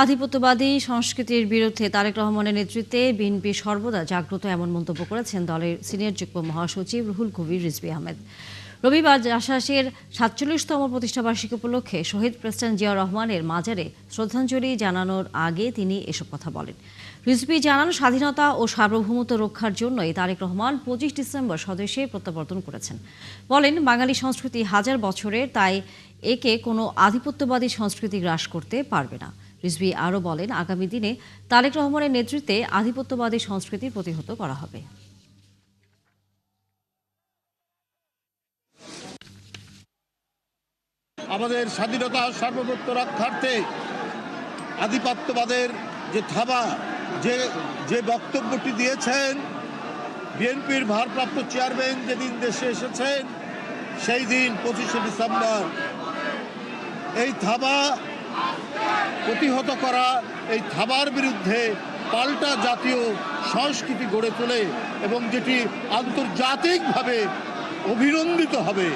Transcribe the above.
আধিপত্যবাদী সংস্কৃতির বিরুদ্ধে তারেক রহমানের নেতৃত্বে বিএনপি সর্বদা জাগ্রত এমন মন্তব্য করেছেন দলের সিনিয়র যুগ্ম মহাসচিব রুহুল কবির রিজভী আহমেদ। রবিবার জাসাসের ৪৭তম প্রতিষ্ঠাবার্ষিকী উপলক্ষে শহীদ প্রেসিডেন্ট জিয়াউর রহমানের মাজারে শ্রদ্ধাঞ্জলি জানানোর আগে তিনি এসব কথা বলেন। রিজভী জানান, স্বাধীনতা ও সার্বভৌমত্ব রক্ষার জন্যই তারেক রহমান ২৫ ডিসেম্বর স্বদেশে প্রত্যাবর্তন করেছেন। বলেন, বাঙালি সংস্কৃতি হাজার বছরের, তাই একে কোনো আধিপত্যবাদী সংস্কৃতি গ্রাস করতে পারবে না। রিজভী আরও বলেন, আগামী দিনে তারেক রহমানের নেতৃত্বে আধিপত্যবাদী সংস্কৃতি প্রতিহত করা হবে। আমাদের স্বাধীনতা সার্বভৌমত্ব রক্ষার্থে আধিপত্যবাদের যে থাবা যে বক্তব্যটি দিয়েছেন বিএনপির ভারপ্রাপ্ত চেয়ারম্যান যেদিন দেশে এসেছেন সেই দিন ২৫শে ডিসেম্বর, এই থাবা প্রতিহত করা, এই থাবার বিরুদ্ধে পাল্টা জাতীয় সংস্কৃতি গড়ে তোলে এবং যেটি আন্তর্জাতিকভাবে অভিনন্দিত হবে।